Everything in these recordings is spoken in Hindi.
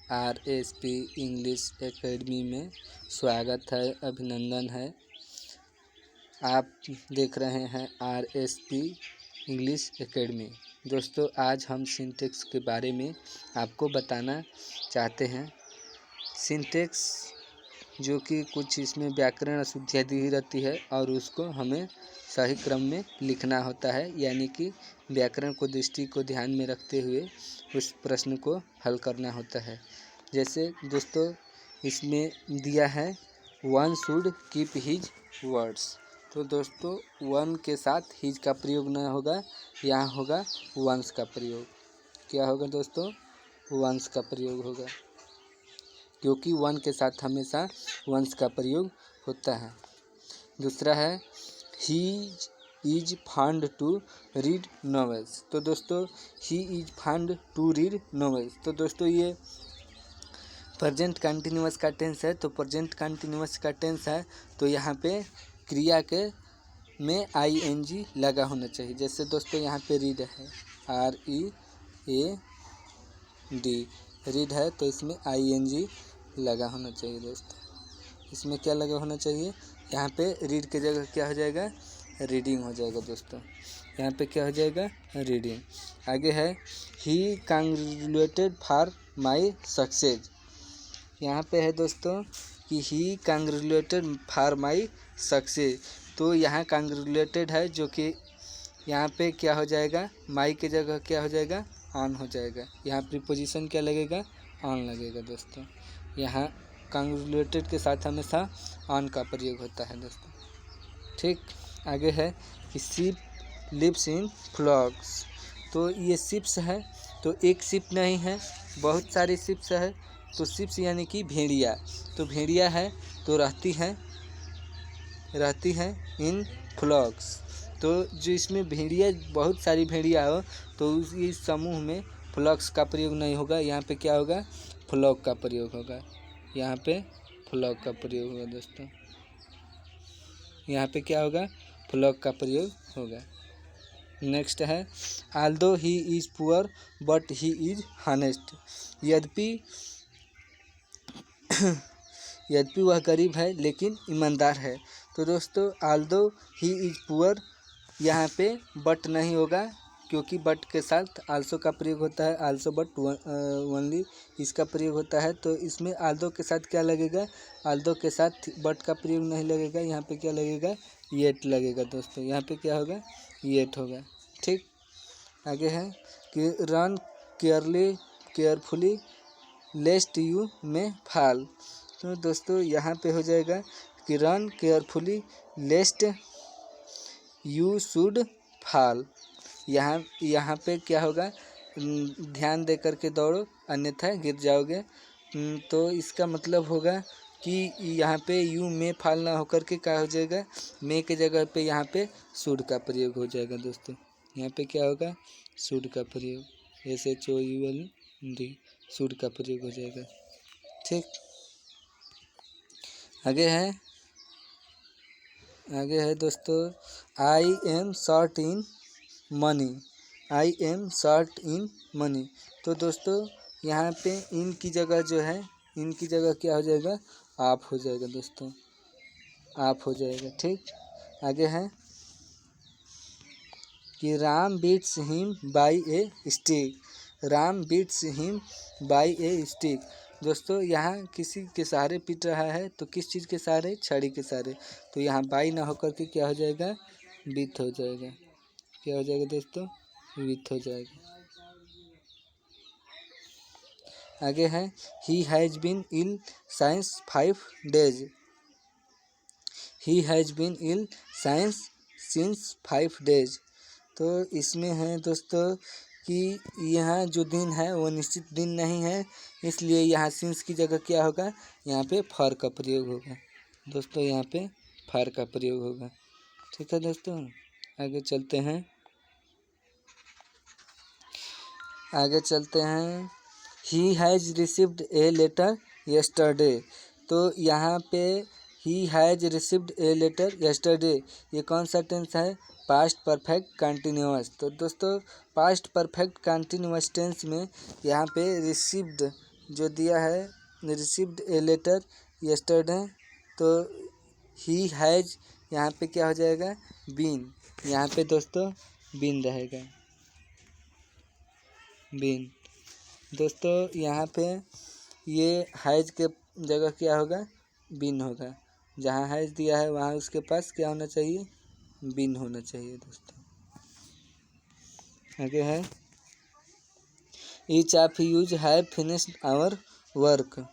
RSP इंग्लिश एकेडमी में स्वागत है, अभिनंदन है। आप देख रहे हैं RSP इंग्लिश एकेडमी। दोस्तों, आज हम सिंटेक्स के बारे में आपको बताना चाहते हैं। सिंटेक्स जो कि कुछ इसमें व्याकरण अशुद्धियाँ दी रहती है और उसको हमें सही क्रम में लिखना होता है, यानी कि व्याकरण को दृष्टि को ध्यान में रखते हुए उस प्रश्न को हल करना होता है। जैसे दोस्तों इसमें दिया है one should keep his words. तो दोस्तों वन के साथ हिज का प्रयोग न होगा, यहाँ होगा वंस का प्रयोग। क्या होगा दोस्तों? वंस का प्रयोग होगा, क्योंकि वन के साथ हमेशा वंस का प्रयोग होता है। दूसरा है he is fond to read novels. तो दोस्तों he is fond to read novels. तो दोस्तों ये प्रेजेंट कंटिन्यूअस का टेंस है। तो प्रेजेंट कंटिन्यूअस का टेंस है तो यहाँ पे क्रिया के में ING लगा होना चाहिए। जैसे दोस्तों यहाँ पे रीड है, READ, रीड है तो इसमें ING लगा होना चाहिए। दोस्तों इसमें क्या लगा होना चाहिए? यहाँ पे रीड की जगह क्या हो जाएगा? रीडिंग हो जाएगा। दोस्तों यहाँ पे क्या हो जाएगा? रीडिंग। आगे है ही कांग्रेचुलेटेड फॉर माई सक्सेस। यहाँ पे है दोस्तों कि ही कांग्रेचुलेटेड फॉर माई सक्सेस। तो यहाँ कांग्रेचुलेटेड है जो कि यहाँ पे क्या हो जाएगा? माई की जगह क्या हो जाएगा? ऑन हो जाएगा। यहाँ प्रीपोजिशन क्या लगेगा? ऑन लगेगा। दोस्तों यहाँ कांग्रेचुलेटेड के साथ हमेशा ऑन का प्रयोग होता है। दोस्तों ठीक। आगे है कि शिप लिव्स इन फ्लॉक्स। तो ये शिप्स है तो एक शिप नहीं है, बहुत सारी शिप्स है। तो शिप्स यानी कि भेड़िया। तो भेड़िया है तो रहती है इन फ्लॉक्स। तो जो इसमें भेड़िया बहुत सारी भेड़िया हो तो इस समूह में फ्लॉक्स का प्रयोग नहीं होगा, यहाँ पे क्या होगा? फ्लॉक का प्रयोग होगा। यहाँ पे फ्लॉक का प्रयोग होगा। दोस्तों यहाँ पे क्या होगा? फ्लॉक का प्रयोग होगा। नेक्स्ट है Aldous he is poor but he is honest. यद्यपि वह गरीब है लेकिन ईमानदार है। तो दोस्तों आल्दो ही इज पुअर, यहाँ पे बट नहीं होगा, क्योंकि बट के साथ आल्सो का प्रयोग होता है। आल्सो बट ओनली इसका प्रयोग होता है। तो इसमें आल्दो के साथ क्या लगेगा? आल्दो के साथ बट का प्रयोग नहीं लगेगा, यहाँ पे क्या लगेगा? येट लगेगा। दोस्तों यहाँ पे क्या होगा? येट होगा। ठीक। आगे है कि रन केयरफुली लेस्ट यू में फॉल। तो दोस्तों यहाँ पे हो जाएगा कि run carefully लेस्ट you should fall. यहाँ पे क्या होगा? ध्यान दे करके दौड़ो अन्यथा गिर जाओगे। तो इसका मतलब होगा कि यहाँ पे यू में फॉल ना होकर के क्या हो जाएगा? में के जगह पे यहाँ पे शुड का प्रयोग हो जाएगा। दोस्तों यहाँ पे क्या होगा? शुड का प्रयोग, SHOULD, शुड का प्रयोग हो जाएगा। ठीक। आगे है दोस्तों I am short in money. तो दोस्तों यहाँ पे इन की जगह जो है, इनकी जगह क्या हो जाएगा? आप हो जाएगा। दोस्तों आप हो जाएगा। ठीक। आगे है कि Ram beats him by a stick. दोस्तों यहाँ किसी के सहारे पीट रहा है, तो किस चीज़ के सहारे? छड़ी के सहारे। तो यहाँ बाई ना होकर के क्या हो जाएगा? विथ हो जाएगा। क्या हो जाएगा दोस्तों? विथ हो जाएगा। आगे है he has been ill science 5 days। He has been ill science since 5 days। तो इसमें है दोस्तों कि यहाँ जो दिन है वो निश्चित दिन नहीं है, इसलिए यहाँ सिंस की जगह क्या होगा? यहाँ पे फॉर का प्रयोग होगा। दोस्तों यहाँ पे फॉर का प्रयोग होगा। ठीक है दोस्तों, आगे चलते हैं। He has received a letter yesterday. तो यहाँ पे he has received a letter yesterday, ये कौन सा टेंस है? Past perfect continuous. तो दोस्तों पास्ट परफेक्ट कंटिन्यूअस टेंस में यहाँ पे रिसीव्ड जो दिया है रिसीव्ड ए लेटर यस्टरडे, तो ही हैज़ यहाँ पे क्या हो जाएगा, बीन। यहाँ पे दोस्तों बीन रहेगा, बीन। दोस्तों यहाँ पे ये हैज़ के जगह क्या होगा, बीन होगा। जहाँ हैज़ दिया है वहाँ उसके पास क्या होना चाहिए, बीन होना चाहिए दोस्तों। आगे है each of you have finished our work,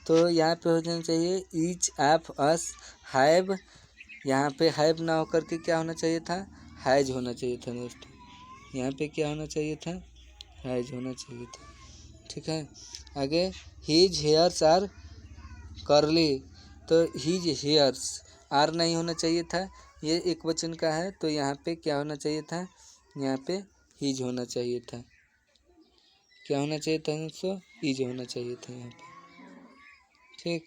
तो यहाँ पे हो जाना चाहिए ईच ऑफ अस हैव, यहाँ पे हैव ना होकर के क्या होना चाहिए था, हैज होना चाहिए था दोस्तों। यहाँ पे क्या होना चाहिए था, हैज होना चाहिए था। ठीक है, आगे हीज हेयर्स आर कर्ली, तो हीज हेयर्स आर नहीं होना चाहिए था, ये एक वचन का है, तो यहाँ पे क्या होना चाहिए था, यहाँ पे हीज होना चाहिए था। क्या होना चाहिए था दोस्तों, हीज होना चाहिए था यहाँ पे। ठीक,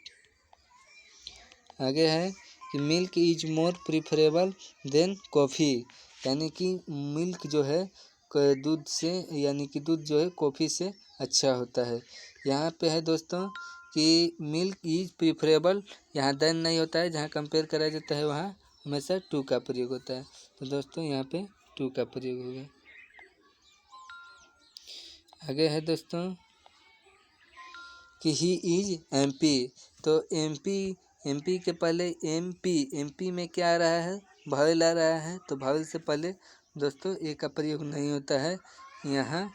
आगे है कि milk is more preferable than coffee, यानी कि मिल्क जो है दूध से, यानी कि दूध जो है कॉफ़ी से अच्छा होता है। यहाँ पे है दोस्तों कि मिल्क इज प्रिफरेबल, यहाँ देन नहीं होता है, जहाँ कंपेयर करा जाता है वहाँ हमेशा टू का प्रयोग होता है, तो दोस्तों यहाँ पे टू का प्रयोग होगा। आगे है दोस्तों कि ही इज एमपी, तो एमपी के पहले एमपी में क्या आ रहा है, भावेल आ रहा है, तो भावेल से पहले दोस्तों ए का प्रयोग नहीं होता है, यहाँ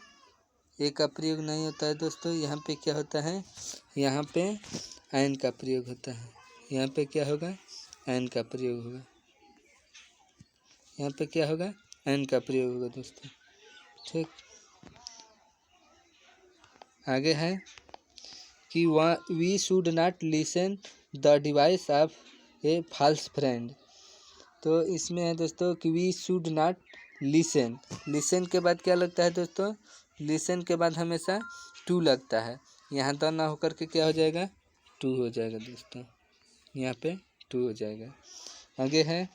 ए का प्रयोग नहीं होता है दोस्तों। यहाँ पे क्या होता है, यहाँ पे एन का प्रयोग होता है। यहाँ पे क्या होगा, एन का प्रयोग होगा। यहाँ पे क्या होगा, एन का प्रयोग होगा दोस्तों। ठीक, आगे है कि we should not listen the device of a false friend, तो इसमें है दोस्तों कि we should not listen, listen के बाद क्या लगता है दोस्तों, लिसन के बाद हमेशा टू लगता है, यहाँ द ना होकर के क्या हो जाएगा, टू हो जाएगा दोस्तों, यहाँ पे टू हो जाएगा। आगे है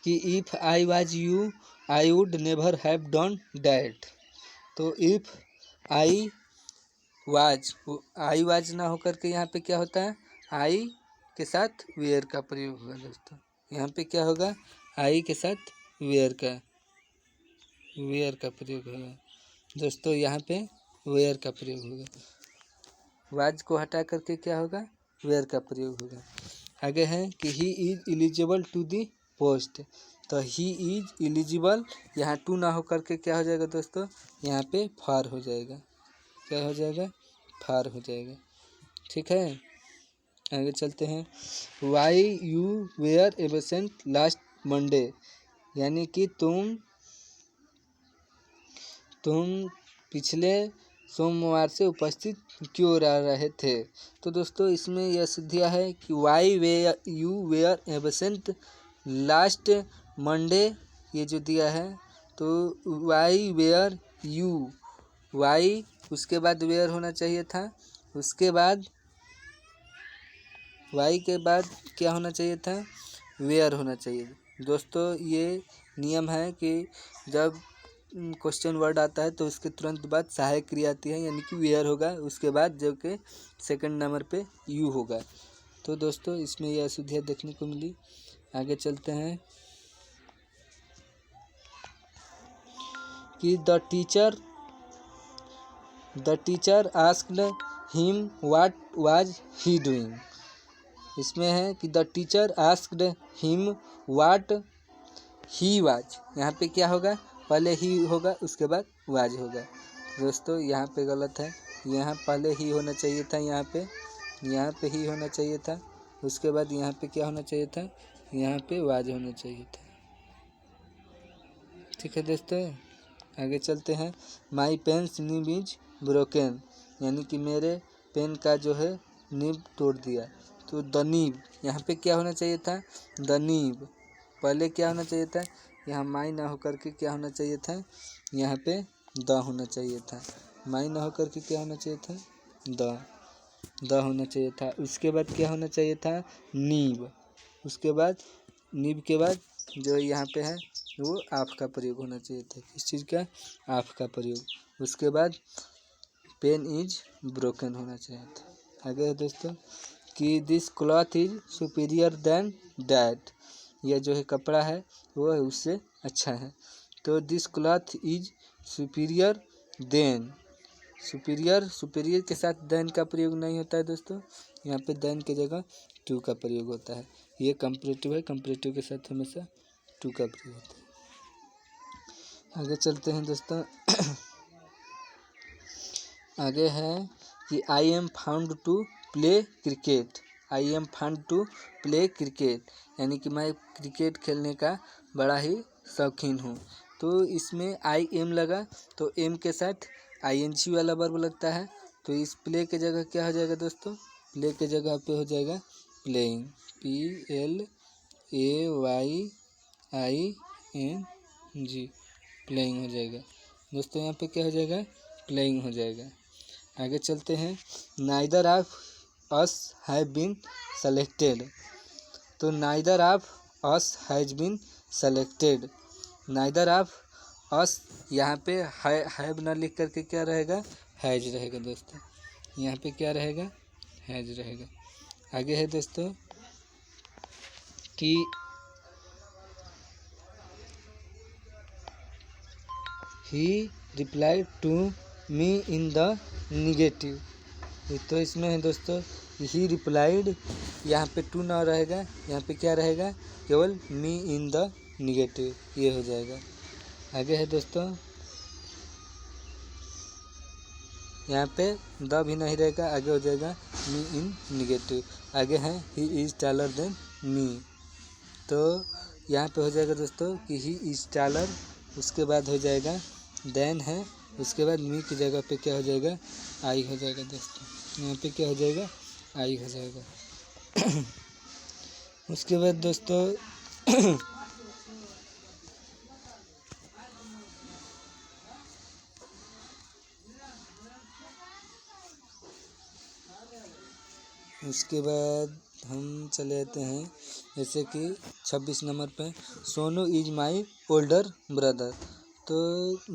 कि if I was you I would never have done that, तो इफ़ आई वाज ना होकर के यहाँ पे क्या होता है, आई के साथ वेयर का प्रयोग होगा दोस्तों। यहाँ पे क्या होगा, आई के साथ वेयर का प्रयोग होगा दोस्तों। यहाँ पे वेयर का प्रयोग होगा, वाज को हटा करके क्या होगा, वेयर का प्रयोग होगा। आगे है कि he is eligible to the post, तो ही इज एलिजिबल, यहाँ टू ना होकर के क्या हो जाएगा दोस्तों, यहाँ पे फार हो जाएगा, क्या हो जाएगा, फार हो जाएगा। ठीक है, आगे चलते हैं। Why you were absent last Monday, यानी कि तुम पिछले सोमवार से उपस्थित क्यों रह रहे थे, तो दोस्तों इसमें यह दिया है कि why you were absent last Monday, ये जो दिया है, तो वाई वेयर यू, वाई उसके बाद वेयर होना चाहिए था, उसके बाद वाई के बाद क्या होना चाहिए था, वेयर होना चाहिए दोस्तों। ये नियम है कि जब क्वेश्चन वर्ड आता है तो उसके तुरंत बाद सहायक क्रिया आती है, यानी कि वेयर होगा, उसके बाद जो कि सेकंड नंबर पे यू होगा। तो दोस्तों इसमें यह अशुद्धियाँ देखने को मिली। आगे चलते हैं कि the teacher asked him what was he doing, इसमें है कि the teacher asked him what he was, यहाँ पे क्या होगा, पहले ही होगा उसके बाद वाज होगा दोस्तों। यहाँ पे गलत है, यहाँ पहले ही होना चाहिए था, यहाँ पे ही होना चाहिए था, उसके बाद यहाँ पे क्या होना चाहिए था, यहाँ पे वाज होना चाहिए था। ठीक है दोस्तों, आगे चलते हैं। माई पेन्स निब इज ब्रोकन, यानी कि मेरे पेन का जो है निब तोड़ दिया, तो द नीब, यहाँ पे क्या होना चाहिए था, द नीब, पहले क्या होना चाहिए था, यहाँ माई ना होकर के क्या होना चाहिए था, यहाँ पे द होना चाहिए था, माई ना होकर के क्या होना चाहिए था, द होना चाहिए था। उसके बाद क्या होना चाहिए था, नीब, उसके बाद नीब के बाद जो यहाँ पे है वो ऑफ का प्रयोग होना चाहिए था। किस चीज़ का? ऑफ का प्रयोग। उसके बाद पेन इज ब्रोकन होना चाहिए था। आगे है दोस्तों कि this cloth is superior than that, यह जो है कपड़ा है वो उससे अच्छा है। तो this cloth is superior than, superior के साथ देन का प्रयोग नहीं होता है दोस्तों, यहाँ पे देन की जगह टू का प्रयोग होता है। ये कंपैरेटिव है, कंपैरेटिव के साथ हमेशा टू का प्रयोग होता है। आगे चलते हैं दोस्तों। आगे है कि I am found to play cricket, I am found to play cricket, यानी कि मैं क्रिकेट खेलने का बड़ा ही शौकीन हूँ। तो इसमें आई एम लगा तो एम के साथ ING वाला वर्ब लगता है। तो इस प्ले के जगह क्या हो जाएगा दोस्तों? प्ले के जगह पे हो जाएगा प्लेइंग, PLAYING, प्लेइंग हो जाएगा दोस्तों। यहाँ पे क्या हो जाएगा? प्लेइंग हो जाएगा। आगे चलते हैं। Neither of us have been selected, तो neither of us has been selected, neither of us यहाँ पे हैव ना लिख करके क्या रहेगा? हैज रहेगा दोस्तों। यहाँ पे क्या रहेगा? हैज रहेगा। आगे है दोस्तों कि he replied to me in the negative, तो इसमें है दोस्तों ही रिप्लाइड, यहाँ पे टू ना रहेगा, यहाँ पे क्या रहेगा? केवल मी इन द निगेटिव, ये हो जाएगा। आगे है दोस्तों यहाँ पे द भी नहीं रहेगा, आगे हो जाएगा मी इन निगेटिव। आगे है he is taller than me, तो यहाँ पे हो जाएगा दोस्तों कि ही इज टॉलर, उसके बाद हो जाएगा देन है, उसके बाद मी की जगह पे क्या हो जाएगा? आई हो जाएगा दोस्तों। यहाँ पे क्या हो जाएगा? आई हो जाएगा। उसके बाद दोस्तों उसके बाद हम चले जाते हैं जैसे कि 26 नंबर पे Sonu is my older brother. तो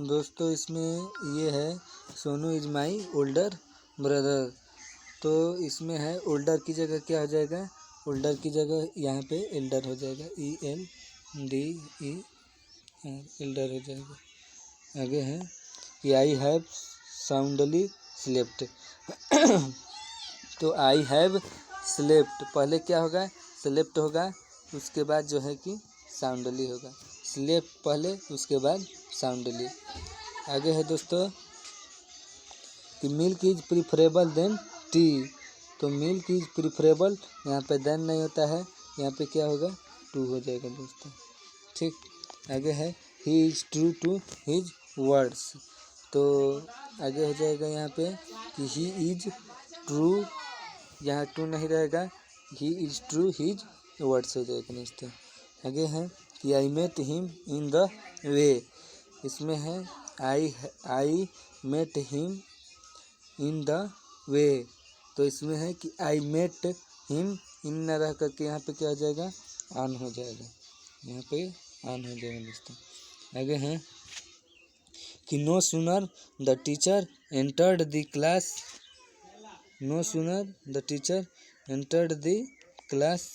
दोस्तों इसमें ये है Sonu is my older brother, तो इसमें है ओल्डर की जगह क्या हो जाएगा? ओल्डर की जगह यहाँ पे एल्डर हो जाएगा, ELDE, एल्डर हो जाएगा। आगे है कि आई हैव साउंडली स्लेप्ट, तो आई हैव स्लेप्ट, पहले क्या होगा? स्लेप्ट होगा, उसके बाद जो है कि साउंडली होगा। स्लेप्ट पहले, उसके बाद साउंडली। आगे है दोस्तों कि milk is preferable than tea, तो मिल्क इज प्रिफरेबल, यहाँ पे देन नहीं होता है, यहाँ पे क्या होगा? टू हो जाएगा दोस्तों। ठीक। आगे है he is true to his words, तो आगे हो जाएगा यहाँ पे कि ही इज ट्रू, यहाँ टू नहीं रहेगा, he is true his words हो जाएगा दोस्तों। आगे है कि I met him in the way, इसमें है I met him in the way, तो इसमें है कि आई मेट हिम, इन न रह करके यहाँ पे क्या हो जाएगा? ऑन हो जाएगा, यहाँ पे ऑन हो जाएगा दोस्तों। आगे है कि no sooner the teacher entered the class, no sooner the teacher entered the class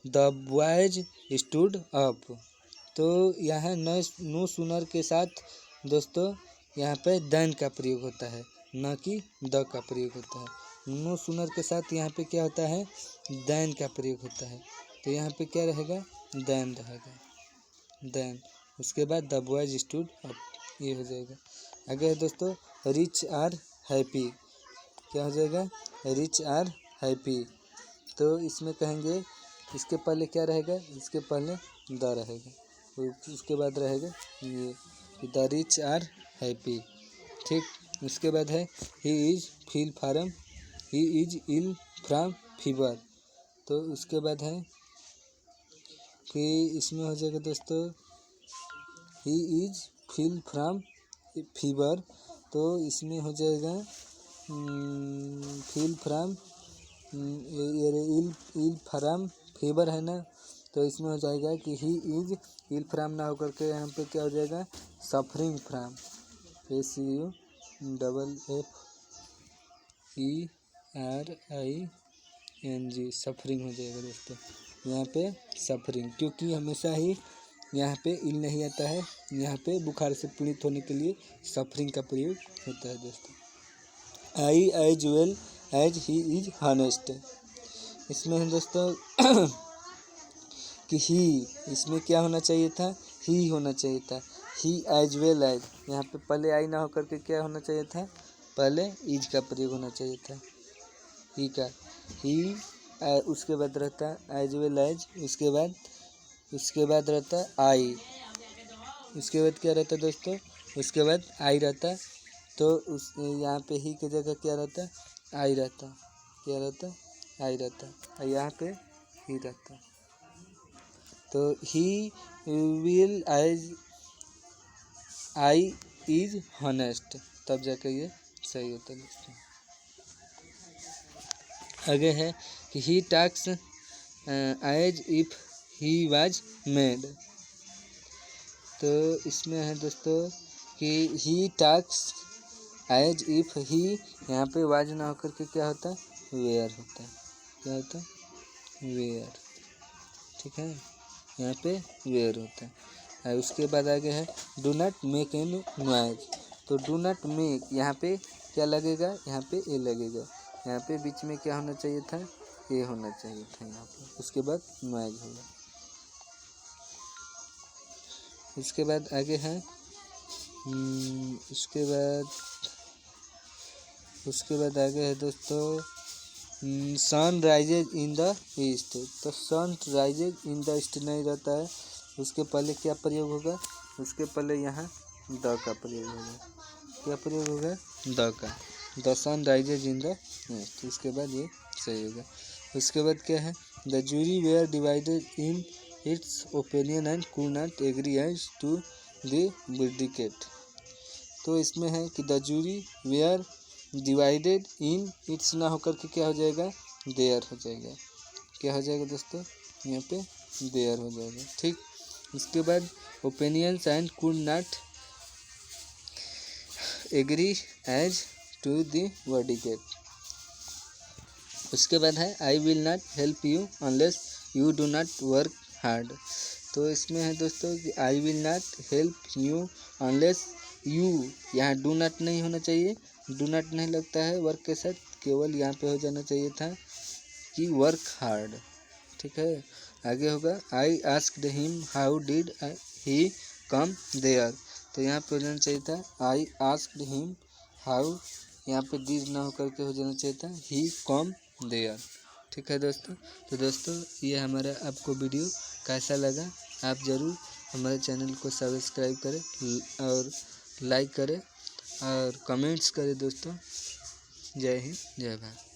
the boys stood up, तो यहाँ नो सूनर के साथ दोस्तों यहाँ पे देन का प्रयोग होता है, ना कि द का प्रयोग होता है। नो सूनर के साथ यहाँ पे क्या होता है? देन का प्रयोग होता है, तो यहाँ पे क्या रहेगा? देन रहेगा, देन। उसके बाद द बॉयज स्टूड अप, ये हो जाएगा। आगे है दोस्तों रिच आर हैप्पी, क्या हो जाएगा? रिच आर हैप्पी, तो इसमें कहेंगे इसके पहले क्या रहेगा? इसके पहले द रहेगा, उसके बाद रहेगा ये द रिच आर हैप्पी। ठीक। उसके बाद है he is ill from fever, तो उसके बाद है कि इसमें हो जाएगा दोस्तों he is feel from fever, तो इसमें हो जाएगा feel from, ill from fever है ना, तो इसमें हो जाएगा कि ही इज इल फ्राम ना होकर के यहाँ पे क्या हो जाएगा, सफरिंग फ्राम, SUFFERING, सफरिंग हो जाएगा दोस्तों यहाँ पे सफरिंग, क्योंकि हमेशा ही यहाँ पे इल नहीं आता है, यहाँ पे बुखार से पीड़ित होने के लिए सफरिंग का प्रयोग होता है दोस्तों। I as well as he is honest, इसमें है दोस्तों कि ही, इसमें क्या होना चाहिए था, ही होना चाहिए था, ही एज वेल एज, यहाँ पे पहले आई ना होकर के क्या होना चाहिए था, पहले इज का प्रयोग होना चाहिए था, ही का, ही उसके बाद रहता एज वेल एज, उसके बाद रहता आई, उसके बाद क्या रहता दोस्तों, उसके बाद आई रहता, तो उस यहाँ पे ही की जगह क्या रहता, आई रहता, क्या रहता, आई रहता, और यहाँ पे ही रहता, तो he will as I is honest, तब जाकर ये सही होता है दोस्तों। आगे है कि he talks as if he was mad, तो इसमें है दोस्तों कि he talks as if he, यहाँ पे वाज ना होकर के क्या होता है, वेयर होता है, क्या होता है, वेयर, ठीक है, यहाँ पे वेयर होता है। और उसके बाद आगे है do not make any noise, तो डू नॉट मेक, यहाँ पे क्या लगेगा, यहाँ पे ए लगेगा, यहाँ पे बीच में क्या होना चाहिए था, ए होना चाहिए था यहाँ पे, उसके बाद नॉइज होगा। उसके बाद आगे है उसके बाद आगे है दोस्तों sun rises in the east, तो sun rises in the east नहीं रहता है, उसके पहले क्या प्रयोग होगा, उसके पहले यहाँ द का प्रयोग होगा, क्या प्रयोग होगा, द का, the sun rises in the east, उसके बाद ये सही होगा। उसके बाद क्या है, the jury were divided in its opinion and could not agree as to the verdict, तो इसमें है कि the jury were divided in its ना होकर के क्या हो जाएगा, देयर हो जाएगा, क्या हो जाएगा दोस्तों, यहाँ पे देयर हो जाएगा, ठीक। उसके बाद opinions and could not agree as to the verdict, उसके बाद है I will not help you unless you do not work hard, तो इसमें है दोस्तों कि I will not help you unless you, यहाँ डू नॉट नहीं होना चाहिए, डू नॉट नहीं लगता है वर्क के साथ, केवल यहाँ पे हो जाना चाहिए था कि वर्क हार्ड, ठीक है। आगे होगा I asked him how did he come there, तो यहाँ पे हो जाना चाहिए था आई आस्क्ड हिम हाउ, यहाँ पे डिड ना होकर के हो जाना चाहिए था ही कम देयर, ठीक है दोस्तों। तो दोस्तों ये हमारा आपको वीडियो कैसा लगा, आप ज़रूर हमारे चैनल को सब्सक्राइब करें और लाइक करें और कमेंट्स करें दोस्तों। जय हिंद, जय भारत।